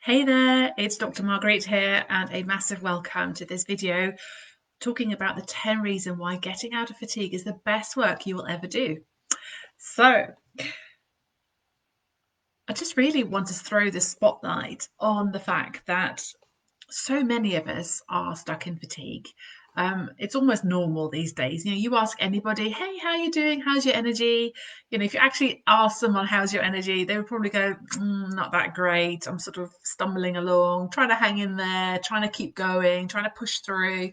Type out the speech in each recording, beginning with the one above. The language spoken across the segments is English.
Hey there, it's Dr. Margriet here, and a massive welcome to this video talking about the 10 reasons why getting out of fatigue is the best work you will ever do. So, I just really want to throw the spotlight on the fact that so many of us are stuck in fatigue. It's almost normal these days. You ask anybody, hey, how are you doing? How's your energy? If you actually ask someone, how's your energy? They would probably go, not that great. I'm sort of stumbling along, trying to hang in there, trying to keep going, trying to push through.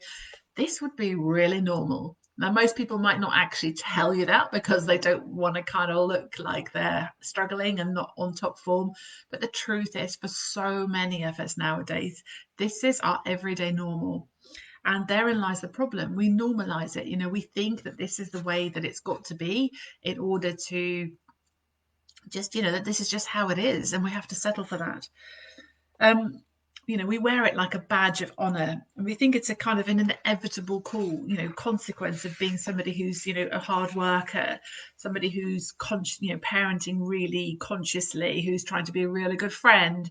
This would be really normal. Now, most people might not actually tell you that because they don't want to kind of look like they're struggling and not on top form. But the truth is, for so many of us nowadays, this is our everyday normal. And therein lies the problem. We normalize it. We think that this is the way that it's got to be in order to just, that this is just how it is. And we have to settle for that. Um, we wear it like a badge of honor, and we think it's a kind of an inevitable consequence of being somebody who's, a hard worker, somebody who's parenting really consciously, who's trying to be a really good friend,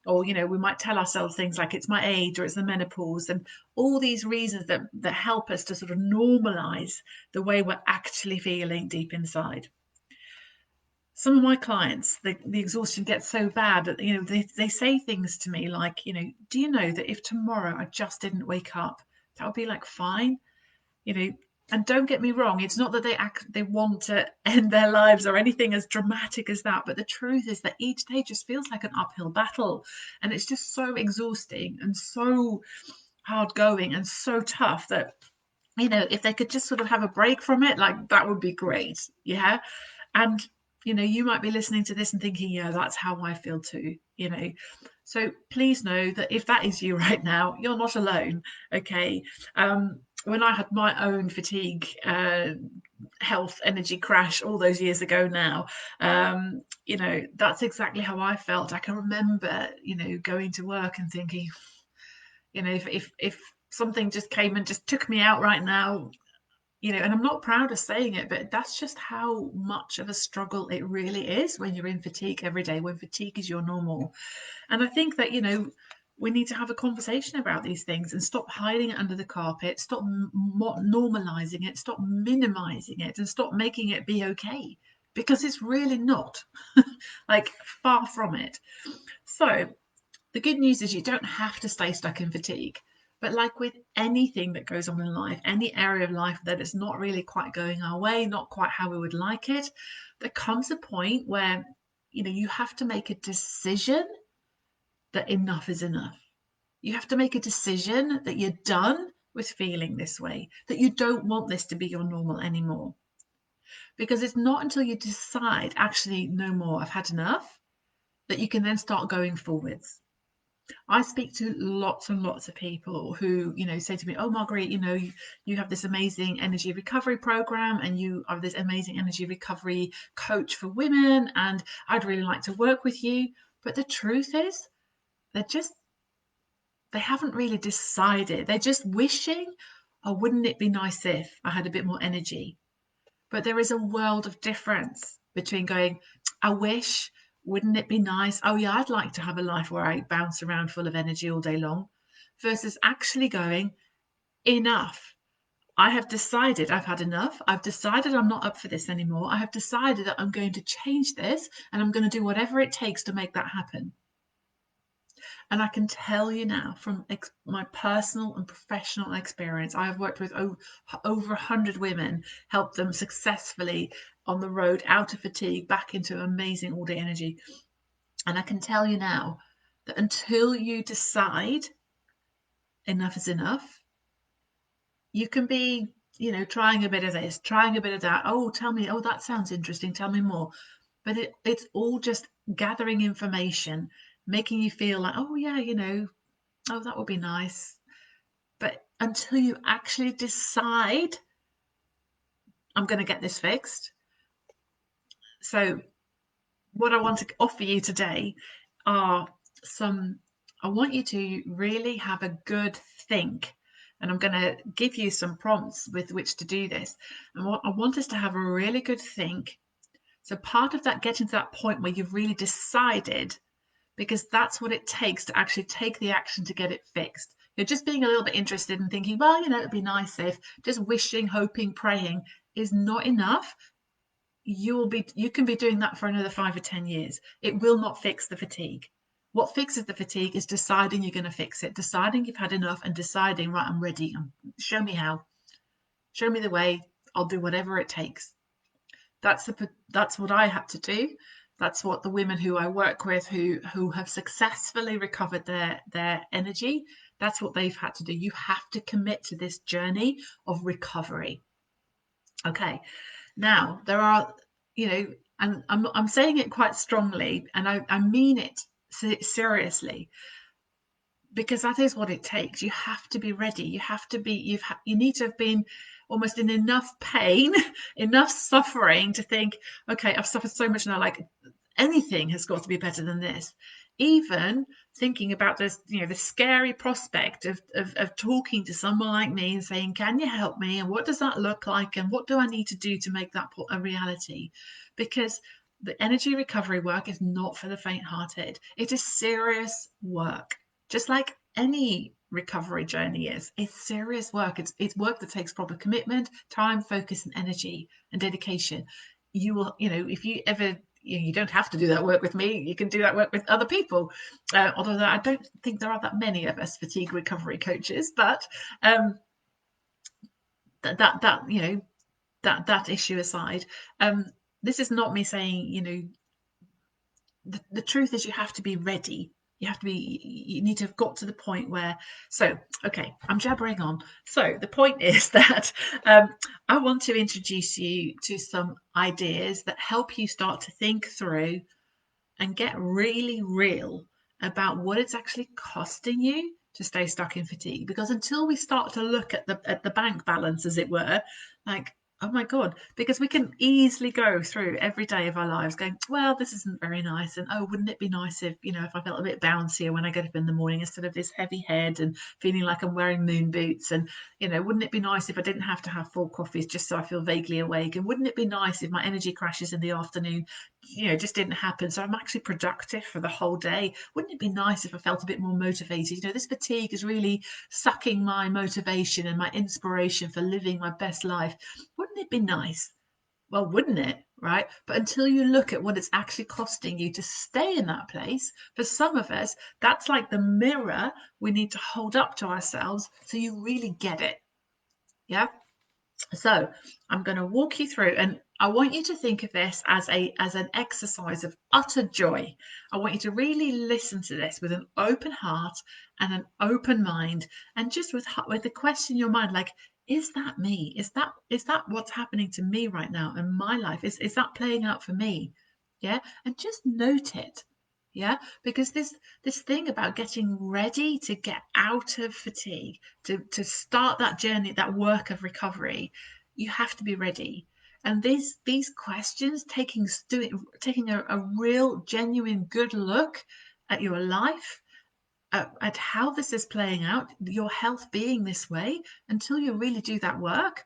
or, we might tell ourselves things like it's my age or it's the menopause, and all these reasons that help us to sort of normalize the way we're actually feeling deep inside. Some of my clients, the exhaustion gets so bad that, they say things to me like, do you know that if tomorrow I just didn't wake up, that would be like fine, you know. And don't get me wrong, it's not that they want to end their lives or anything as dramatic as that, but the truth is that each day just feels like an uphill battle, and it's just so exhausting and so hard going and so tough that, if they could just sort of have a break from it, like that would be great. Yeah. And, you might be listening to this and thinking, yeah, that's how I feel too. So please know that if that is you right now, you're not alone. Okay. When I had my own fatigue, health, energy crash all those years ago now, that's exactly how I felt. I can remember, going to work and thinking, if something just came and just took me out right now, and I'm not proud of saying it, but that's just how much of a struggle it really is when you're in fatigue every day, when fatigue is your normal. And I think that, we need to have a conversation about these things and stop hiding it under the carpet, stop normalizing it, stop minimizing it, and stop making it be okay, because it's really not. Like, far from it. So, the good news is you don't have to stay stuck in fatigue. But like with anything that goes on in life, any area of life that is not really quite going our way, not quite how we would like it, there comes a point where, you have to make a decision that enough is enough. You have to make a decision that you're done with feeling this way, that you don't want this to be your normal anymore. Because it's not until you decide, actually, no more, I've had enough, that you can then start going forwards. I speak to lots and lots of people who, say to me, oh, Marguerite, you have this amazing energy recovery program and you are this amazing energy recovery coach for women, and I'd really like to work with you. But the truth is, they haven't really decided. They're just wishing, oh, wouldn't it be nice if I had a bit more energy? But there is a world of difference between going, I wish, wouldn't it be nice? Oh, yeah, I'd like to have a life where I bounce around full of energy all day long, versus actually going, enough. I have decided I've had enough. I've decided I'm not up for this anymore. I have decided that I'm going to change this and I'm going to do whatever it takes to make that happen. And I can tell you now from my personal and professional experience, I have worked with over 100 women, helped them successfully on the road out of fatigue, back into amazing all day energy. And I can tell you now that until you decide enough is enough, you can be, trying a bit of this, trying a bit of that. Oh, tell me, oh, that sounds interesting. Tell me more. But it's all just gathering information, making you feel like, oh, yeah, oh, that would be nice. But until you actually decide, I'm going to get this fixed. So, what I want to offer you today are I want you to really have a good think. And I'm going to give you some prompts with which to do this. And what I want us to have a really good think. So, part of that, getting to that point where you've really decided because that's what it takes to actually take the action to get it fixed. You're just being a little bit interested and thinking, well, it'd be nice if, just wishing, hoping, praying is not enough. You can be doing that for another 5 or 10 years. It will not fix the fatigue. What fixes the fatigue is deciding you're going to fix it, deciding you've had enough, and deciding, right, I'm ready. Show me how. Show me the way. I'll do whatever it takes. That's what I had to do. That's what the women who I work with who have successfully recovered their energy, that's what they've had to do. You have to commit to this journey of recovery. Okay. Now, there are, and I'm saying it quite strongly, and I mean it seriously, because that is what it takes. You have to be ready. You have to be, you need to have been almost in enough pain, enough suffering to think, okay, I've suffered so much now, like anything has got to be better than this. Even thinking about this, the scary prospect of talking to someone like me and saying, can you help me? And what does that look like? And what do I need to do to make that a reality? Because the energy recovery work is not for the faint-hearted. It is serious work, just like any recovery journey is. It's serious work. It's work that takes proper commitment, time, focus, and energy and dedication. You will, if you ever, you don't have to do that work with me. You can do that work with other people. Although I don't think there are that many of us fatigue recovery coaches, but that issue aside, this is not me saying, the truth is you have to be ready. You need to have got to the point where, okay, I'm jabbering on. So the point is that I want to introduce you to some ideas that help you start to think through and get really real about what it's actually costing you to stay stuck in fatigue. Because until we start to look at the bank balance, as it were, like, oh my God, because we can easily go through every day of our lives going, well, this isn't very nice. And oh, wouldn't it be nice if I felt a bit bouncier when I get up in the morning instead of this heavy head and feeling like I'm wearing moon boots? And, wouldn't it be nice if I didn't have to have 4 coffees just so I feel vaguely awake? And wouldn't it be nice if my energy crashes in the afternoon, just didn't happen? So I'm actually productive for the whole day. Wouldn't it be nice if I felt a bit more motivated? This fatigue is really sucking my motivation and my inspiration for living my best life. Wouldn't it be nice? Well, wouldn't it? Right? But until you look at what it's actually costing you to stay in that place, for some of us, that's like the mirror we need to hold up to ourselves so you really get it. Yeah. So I'm going to walk you through, and I want you to think of this as an exercise of utter joy. I want you to really listen to this with an open heart and an open mind, and just with the question in your mind, like, is that me? Is that what's happening to me right now in my life? Is that playing out for me? Yeah, and just note it. Yeah, because this thing about getting ready to get out of fatigue, to start that journey, that work of recovery, you have to be ready. And these questions, taking a real genuine good look at your life, at how this is playing out, your health being this way, until you really do that work,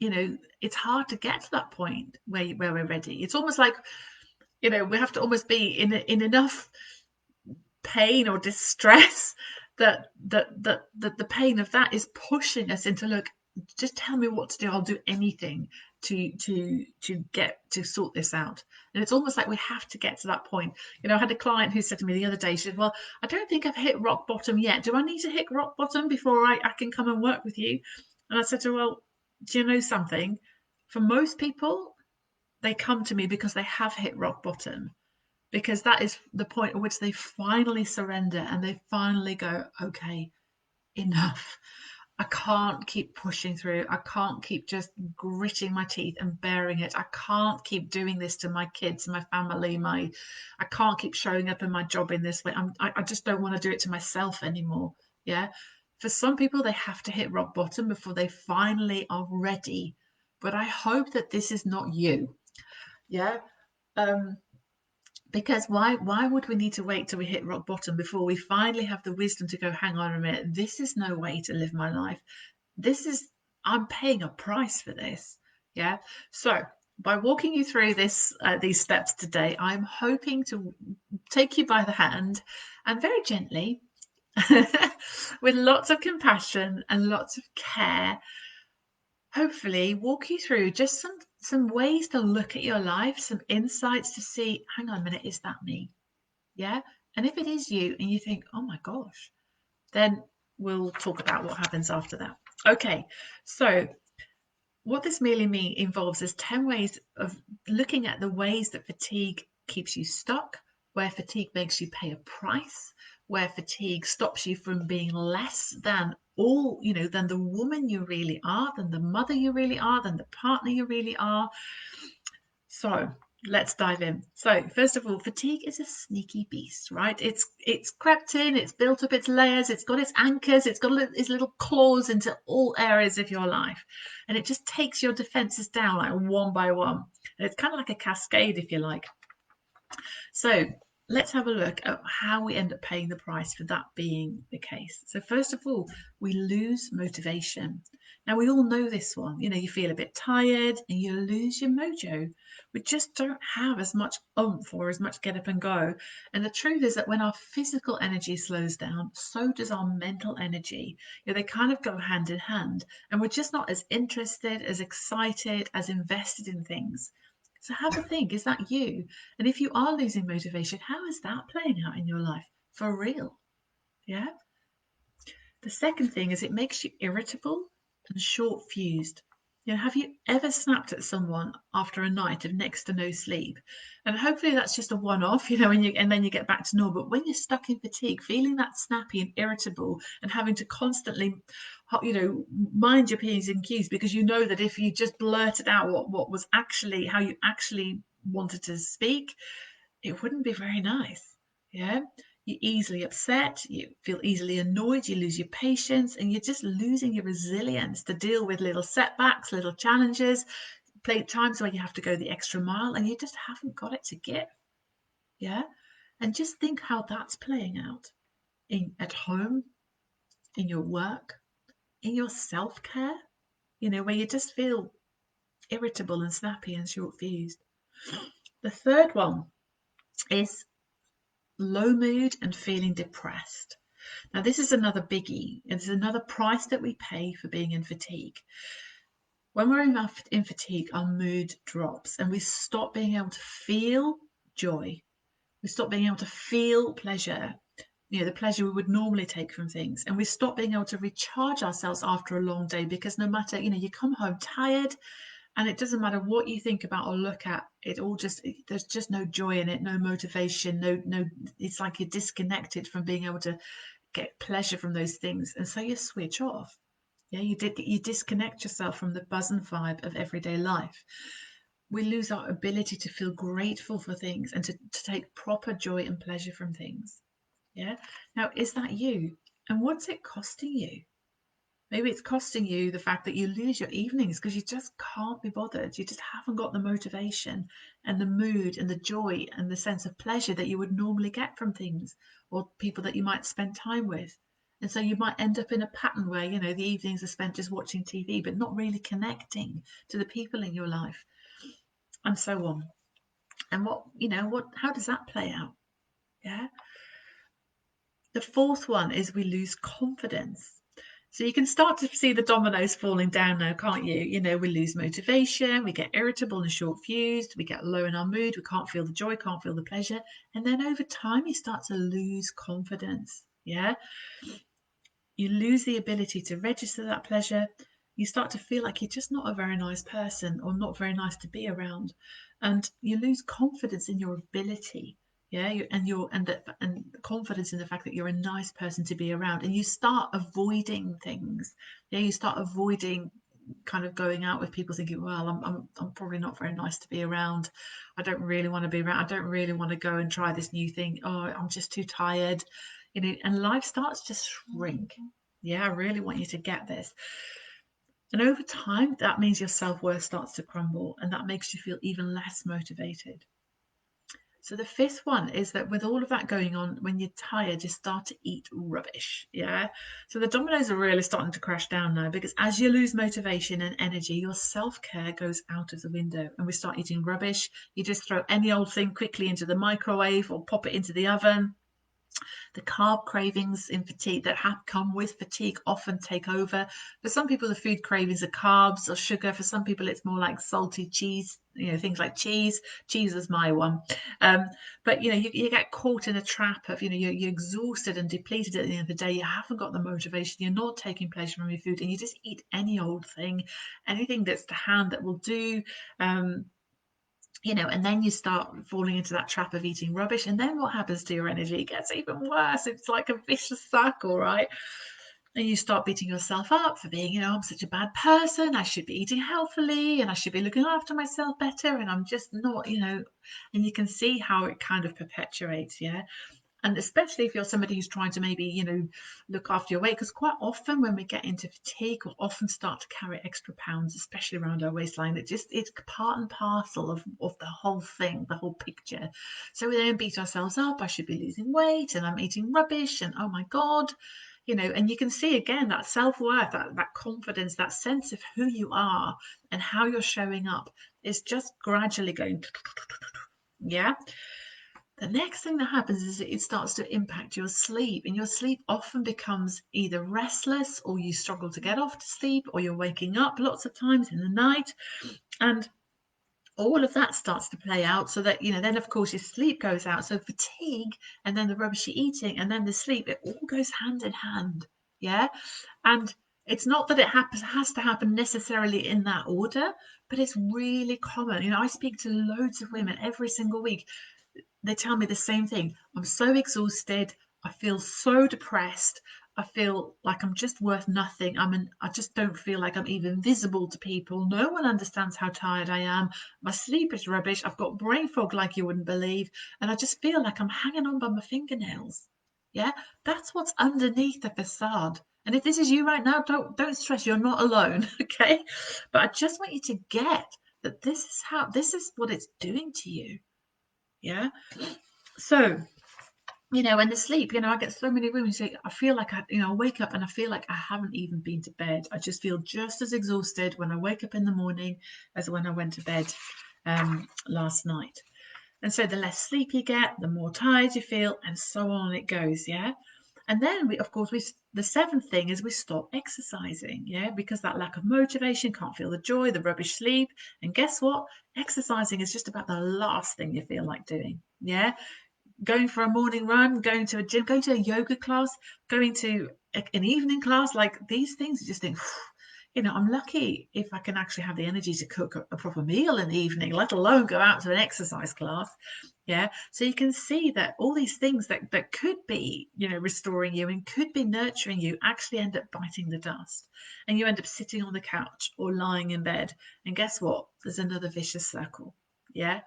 it's hard to get to that point where we're ready. It's almost like, we have to almost be in enough pain or distress that the pain of that is pushing us into, look, just tell me what to do. I'll do anything to get to sort this out. And it's almost like we have to get to that point. I had a client who said to me the other day, she said, well, I don't think I've hit rock bottom yet. Do I need to hit rock bottom before I can come and work with you? And I said to her, well, do you know something? For most people, they come to me because they have hit rock bottom, because that is the point at which they finally surrender and they finally go, okay, enough. I can't keep pushing through. I can't keep just gritting my teeth and bearing it. I can't keep doing this to my kids, my family, I can't keep showing up in my job in this way. I just don't want to do it to myself anymore. Yeah. For some people, they have to hit rock bottom before they finally are ready. But I hope that this is not you. Yeah. Because why would we need to wait till we hit rock bottom before we finally have the wisdom to go, hang on a minute, this is no way to live my life. I'm paying a price for this. Yeah. So by walking you through these steps today, I'm hoping to take you by the hand and very gently, with lots of compassion and lots of care, hopefully walk you through just some ways to look at your life, some insights to see, hang on a minute, is that me? Yeah. And if it is you and you think, oh my gosh, then we'll talk about what happens after that. Okay. So what this merely involves is 10 ways of looking at the ways that fatigue keeps you stuck, where fatigue makes you pay a price, where fatigue stops you from being less than than the woman you really are, than the mother you really are, than the partner you really are. So let's dive in. So first of all, fatigue is a sneaky beast, right? It's crept in, it's built up its layers, it's got its anchors, it's got its little claws into all areas of your life, and it just takes your defenses down like one by one. And it's kind of like a cascade, if you like. So let's have a look at how we end up paying the price for that being the case. So first of all, we lose motivation. Now we all know this one. You feel a bit tired and you lose your mojo. We just don't have as much oomph or as much get up and go. And the truth is that when our physical energy slows down, so does our mental energy. They kind of go hand in hand, and we're just not as interested, as excited, as invested in things. So have a think, is that you? And if you are losing motivation, how is that playing out in your life? For real? Yeah. The second thing is it makes you irritable and short fused. Have you ever snapped at someone after a night of next to no sleep? And hopefully that's just a one-off, and then you get back to normal. But when you're stuck in fatigue, feeling that snappy and irritable and having to constantly, mind your P's and Q's, because you know that if you just blurted out what was actually how you actually wanted to speak, it wouldn't be very nice. Yeah. You're easily upset, you feel easily annoyed, you lose your patience, and you're just losing your resilience to deal with little setbacks, little challenges, times where you have to go the extra mile and you just haven't got it to give. Yeah. And just think how that's playing out at home, in your work, in your self-care, where you just feel irritable and snappy and short fused. The third one is low mood and feeling depressed. Now, this is another biggie. It's another price that we pay for being in fatigue. When we're in fatigue, our mood drops and we stop being able to feel joy. We stop being able to feel pleasure, the pleasure we would normally take from things. And we stop being able to recharge ourselves after a long day, because no matter, you come home tired, and it doesn't matter what you think about or look at, there's just no joy in it, no motivation, no, it's like you're disconnected from being able to get pleasure from those things. And so you switch off. Yeah, you disconnect yourself from the buzz and vibe of everyday life. We lose our ability to feel grateful for things and to take proper joy and pleasure from things. Yeah. Now, is that you? And what's it costing you? Maybe it's costing you the fact that you lose your evenings because you just can't be bothered. You just haven't got the motivation and the mood and the joy and the sense of pleasure that you would normally get from things or people that you might spend time with. And so you might end up in a pattern where, the evenings are spent just watching TV, but not really connecting to the people in your life, and so on. And how does that play out? Yeah. The fourth one is we lose confidence. So you can start to see the dominoes falling down now, can't you? We lose motivation, we get irritable and short fused, we get low in our mood, we can't feel the joy, can't feel the pleasure. And then over time, you start to lose confidence. Yeah. You lose the ability to register that pleasure. You start to feel like you're just not a very nice person or not very nice to be around. And you lose confidence in your ability. Yeah, and confidence in the fact that you're a nice person to be around, and you start avoiding things. Yeah, you start avoiding kind of going out with people, thinking, well, I'm probably not very nice to be around. I don't really want to be around. I don't really want to go and try this new thing. Oh, I'm just too tired. And life starts to shrink. Yeah, I really want you to get this. And over time, that means your self-worth starts to crumble, and that makes you feel even less motivated. So the fifth one is that with all of that going on, when you're tired, you start to eat rubbish. Yeah. So the dominoes are really starting to crash down now, because as you lose motivation and energy, your self-care goes out of the window and we start eating rubbish. You just throw any old thing quickly into the microwave or pop it into the oven. The carb cravings in fatigue that have come with fatigue often take over. For some people, the food cravings are carbs or sugar. For some people, it's more like salty cheese, things like cheese. Cheese is my one. But you get caught in a trap of, you're exhausted and depleted at the end of the day. You haven't got the motivation. You're not taking pleasure from your food, and you just eat any old thing, anything that's to hand that will do. And then you start falling into that trap of eating rubbish. And then what happens to your energy? It gets even worse. It's like a vicious circle, right? And you start beating yourself up for being, I'm such a bad person. I should be eating healthily and I should be looking after myself better. And I'm just not, and you can see how it kind of perpetuates. Yeah. And especially if you're somebody who's trying to maybe, look after your weight, because quite often when we get into fatigue, we'll often start to carry extra pounds, especially around our waistline. It's part and parcel of the whole thing, the whole picture. So we then beat ourselves up. I should be losing weight and I'm eating rubbish and oh my God, and you can see again that self-worth, that confidence, that sense of who you are and how you're showing up is just gradually going, yeah. The next thing that happens is it starts to impact your sleep, and your sleep often becomes either restless or you struggle to get off to sleep, or you're waking up lots of times in the night, and all of that starts to play out, so that then of course your sleep goes out. So fatigue and then the rubbishy eating and then the sleep, it all goes hand in hand. Yeah. And it's not that it has to happen necessarily in that order, but it's really common. I speak to loads of women every single week. They tell me the same thing. I'm so exhausted. I feel so depressed. I feel like I'm just worth nothing. I just don't feel like I'm even visible to people. No one understands how tired I am. My sleep is rubbish. I've got brain fog like you wouldn't believe. And I just feel like I'm hanging on by my fingernails. Yeah, that's what's underneath the facade. And if this is you right now, don't stress. You're not alone. Okay. But I just want you to get that this is what it's doing to you. Yeah. So, and the sleep, I get so many women say, I feel like I wake up and I feel like I haven't even been to bed. I just feel just as exhausted when I wake up in the morning as when I went to bed last night. And so the less sleep you get, the more tired you feel, and so on it goes. Yeah. And then the seventh thing is we stop exercising. Yeah. Because that lack of motivation, can't feel the joy, the rubbish sleep. And guess what? Exercising is just about the last thing you feel like doing. Yeah. Going for a morning run, going to a gym, going to a yoga class, going to an evening class, like these things, you just think, I'm lucky if I can actually have the energy to cook a proper meal in the evening, let alone go out to an exercise class. Yeah. So you can see that all these things that could be, restoring you and could be nurturing you actually end up biting the dust. And you end up sitting on the couch or lying in bed. And guess what? There's another vicious circle. Yeah.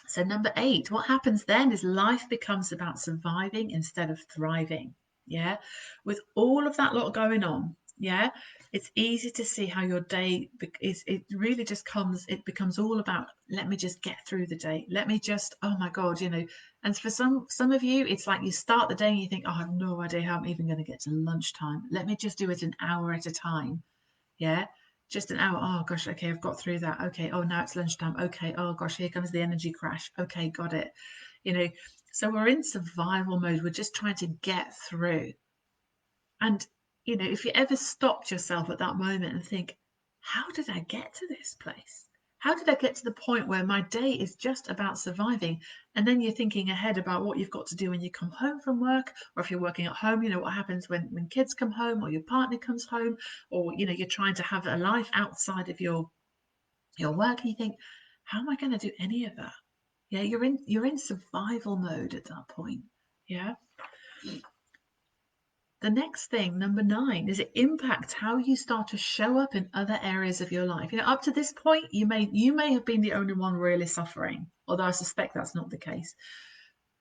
So number 8, what happens then is life becomes about surviving instead of thriving. Yeah. With all of that lot going on, yeah, it's easy to see how your day is. It really just it becomes all about, let me just get through the day. Let me just, oh my God, and for some of you, it's like you start the day and you think, oh, I have no idea how I'm even going to get to lunchtime. Let me just do it an hour at a time. Yeah. Just an hour. Oh gosh, okay, I've got through that. Okay, oh, now it's lunchtime. Okay, oh gosh, here comes the energy crash. Okay, got it. So we're in survival mode. We're just trying to get through. And if you ever stopped yourself at that moment and think, how did I get to this place? How did I get to the point where my day is just about surviving? And then you're thinking ahead about what you've got to do when you come home from work, or if you're working at home, what happens when kids come home or your partner comes home, or you're trying to have a life outside of your work, and you think, how am I going to do any of that? Yeah, you're in survival mode at that point. Yeah. The next thing, number 9, is it impacts how you start to show up in other areas of your life. Up to this point, you may have been the only one really suffering, although I suspect that's not the case.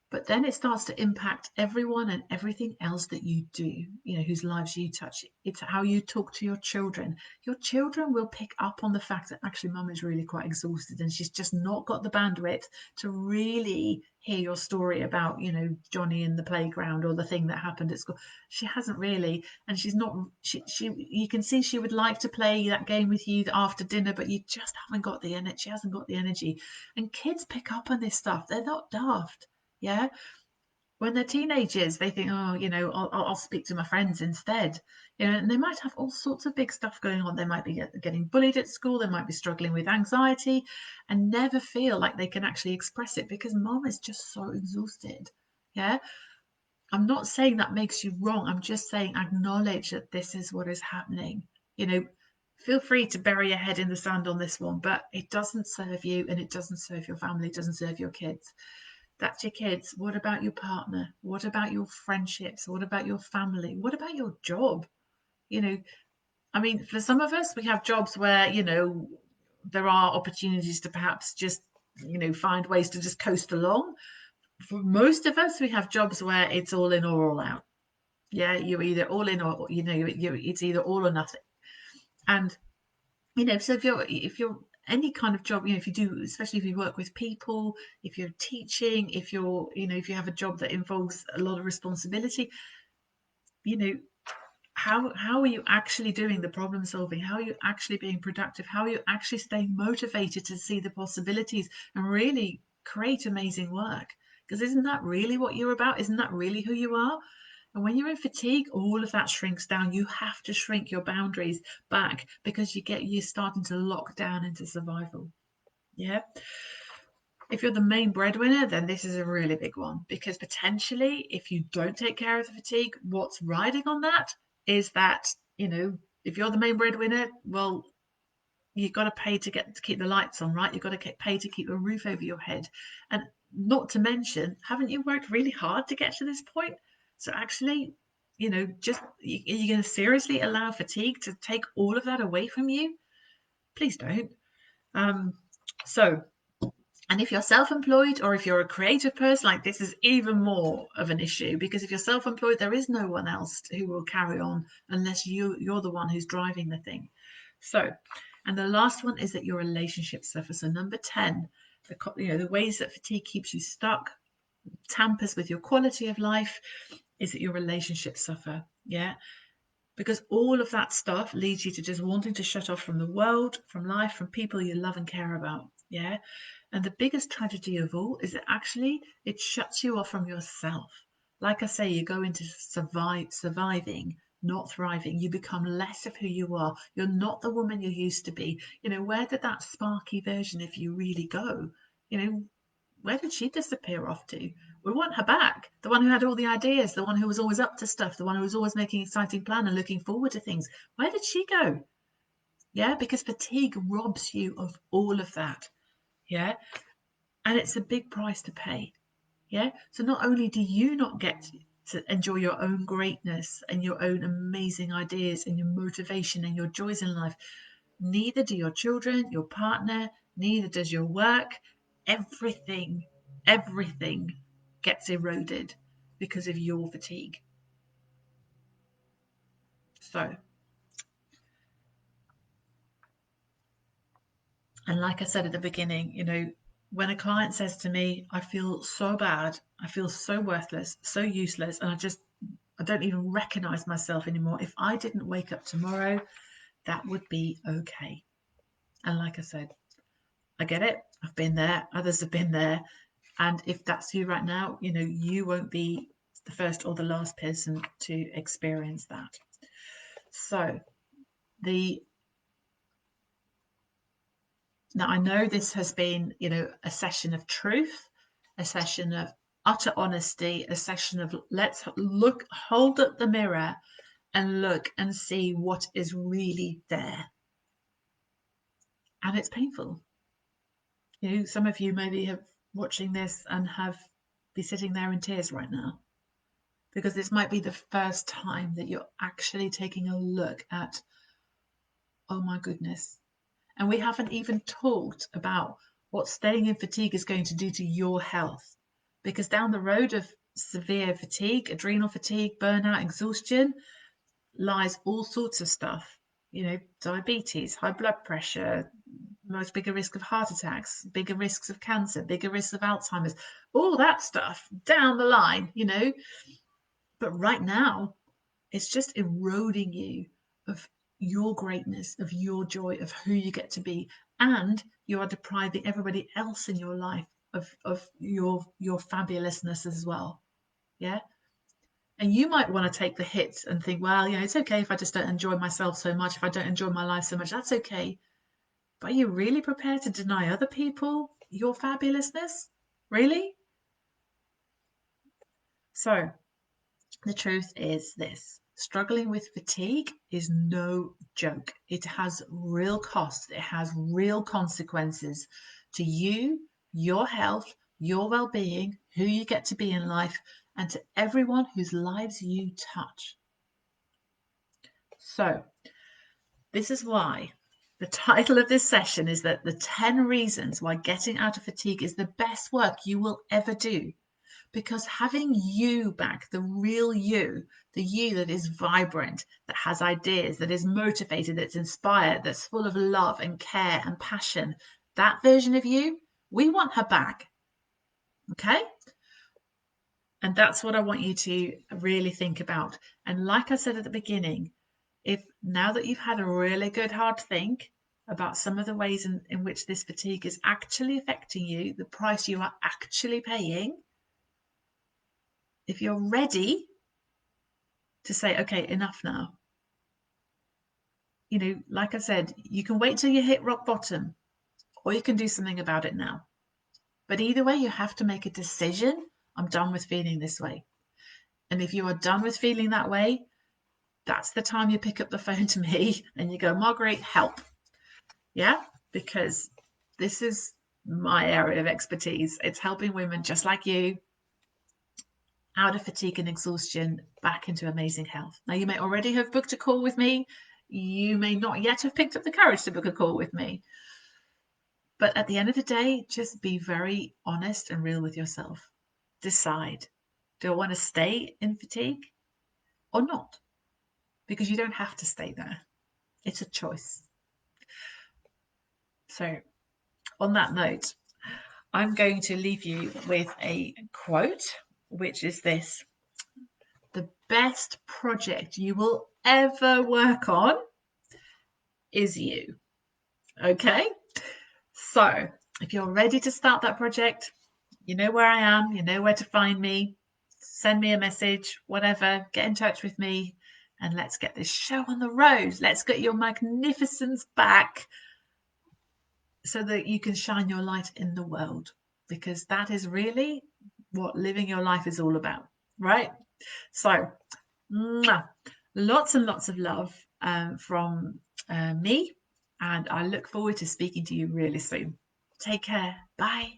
But then it starts to impact everyone and everything else that you do, whose lives you touch. It's how you talk to your children. Your children will pick up on the fact that actually mum is really quite exhausted and she's just not got the bandwidth to really hear your story about, Johnny in the playground or the thing that happened at school. She hasn't really, and she's not, she you can see she would like to play that game with you after dinner, but you just haven't got the energy. She hasn't got the energy. And kids pick up on this stuff. They're not daft. Yeah. When they're teenagers, they think, oh, I'll speak to my friends instead. And they might have all sorts of big stuff going on. They might be getting bullied at school. They might be struggling with anxiety and never feel like they can actually express it because mom is just so exhausted. Yeah. I'm not saying that makes you wrong. I'm just saying acknowledge that this is what is happening. Feel free to bury your head in the sand on this one, but it doesn't serve you and it doesn't serve your family. It doesn't serve your kids. That's your kids. What about your partner? What about your friendships? What about your family? What about your job? For some of us, we have jobs where, there are opportunities to perhaps just, find ways to just coast along. For most of us, we have jobs where it's all in or all out. Yeah, you're either all in or, it's either all or nothing. And, so if you're any kind of job, if you do, especially if you work with people, if you're teaching, if you have a job that involves a lot of responsibility, how are you actually doing the problem solving? How are you actually being productive? How are you actually staying motivated to see the possibilities and really create amazing work? Because isn't that really what you're about? Isn't that really who you are? And when you're in fatigue, all of that shrinks down. You have to shrink your boundaries back because you're starting to lock down into survival. Yeah. If you're the main breadwinner, then this is a really big one because potentially, if you don't take care of the fatigue, what's riding on that is that, if you're the main breadwinner, well, you've got to pay to keep the lights on, right? You've got to pay to keep a roof over your head. And not to mention, haven't you worked really hard to get to this point? So actually, just are you going to seriously allow fatigue to take all of that away from you? Please don't. So and if you're self-employed or if you're a creative person, like this is even more of an issue because if you're self-employed, there is no one else who will carry on unless you're the one who's driving the thing. So, and the last one is that your relationships suffer. So number 10, the ways that fatigue keeps you stuck, tampers with your quality of life, is that your relationships suffer. Yeah. Because all of that stuff leads you to just wanting to shut off from the world, from life, from people you love and care about. Yeah. And the biggest tragedy of all is that actually it shuts you off from yourself. Like I say, you go into surviving, not thriving. You become less of who you are. You're not the woman you used to be. Where did that sparky version of you really go? Where did she disappear off to? We want her back. The one who had all the ideas, the one who was always up to stuff, the one who was always making exciting plans and looking forward to things. Where did she go? Yeah, because fatigue robs you of all of that. Yeah. And it's a big price to pay. Yeah. So not only do you not get to enjoy your own greatness and your own amazing ideas and your motivation and your joys in life, neither do your children, your partner, neither does your work. Everything gets eroded because of your fatigue. So, and like I said at the beginning, when a client says to me, I feel so bad, I feel so worthless, so useless, and I don't even recognize myself anymore. If I didn't wake up tomorrow, that would be okay. And like I said, I get it. I've been there. Others have been there. And if that's you right now, you won't be the first or the last person to experience that. So now I know this has been, a session of truth, a session of utter honesty, a session of let's hold up the mirror and look and see what is really there. And it's painful. Some of you maybe have watching this and be sitting there in tears right now because this might be the first time that you're actually taking a look at, oh my goodness. And we haven't even talked about what staying in fatigue is going to do to your health because down the road of severe fatigue, adrenal fatigue, burnout, exhaustion, lies all sorts of stuff. Diabetes, high blood pressure, much bigger risk of heart attacks, bigger risks of cancer, bigger risks of Alzheimer's, all that stuff down the line, But right now, it's just eroding you of your greatness, of your joy, of who you get to be. And you are depriving everybody else in your life of your fabulousness as well. Yeah. And you might want to take the hits and think, well, it's okay if I just don't enjoy myself so much, if I don't enjoy my life so much, that's okay. But are you really prepared to deny other people your fabulousness? Really? So the truth is this: struggling with fatigue is no joke. It has real costs, it has real consequences to you, your health, your well being, who you get to be in life, and to everyone whose lives you touch. So, this is why the title of this session is that the 10 reasons why getting out of fatigue is the best work you will ever do. Because having you back, the real you, the you that is vibrant, that has ideas, that is motivated, that's inspired, that's full of love and care and passion, that version of you, we want her back. Okay? And that's what I want you to really think about. And like I said at the beginning, if now that you've had a really good hard think about some of the ways in which this fatigue is actually affecting you, the price you are actually paying, if you're ready to say, okay, enough now. Like I said, you can wait till you hit rock bottom, or you can do something about it now. But either way, you have to make a decision. I'm done with feeling this way. And if you are done with feeling that way, that's the time you pick up the phone to me and you go, Margriet, help. Yeah, because this is my area of expertise. It's helping women just like you out of fatigue and exhaustion back into amazing health. Now, you may already have booked a call with me. You may not yet have picked up the courage to book a call with me. But at the end of the day, just be very honest and real with yourself. Decide, do I want to stay in fatigue or not? Because you don't have to stay there. It's a choice. So on that note, I'm going to leave you with a quote, which is this: the best project you will ever work on is you. Okay? So if you're ready to start that project, you know where I am, you know where to find me. Send me a message, whatever, get in touch with me, and let's get this show on the road. Let's get your magnificence back so that you can shine your light in the world, because that is really what living your life is all about, right? So, lots and lots of love from me, and I look forward to speaking to you really soon. Take care. Bye.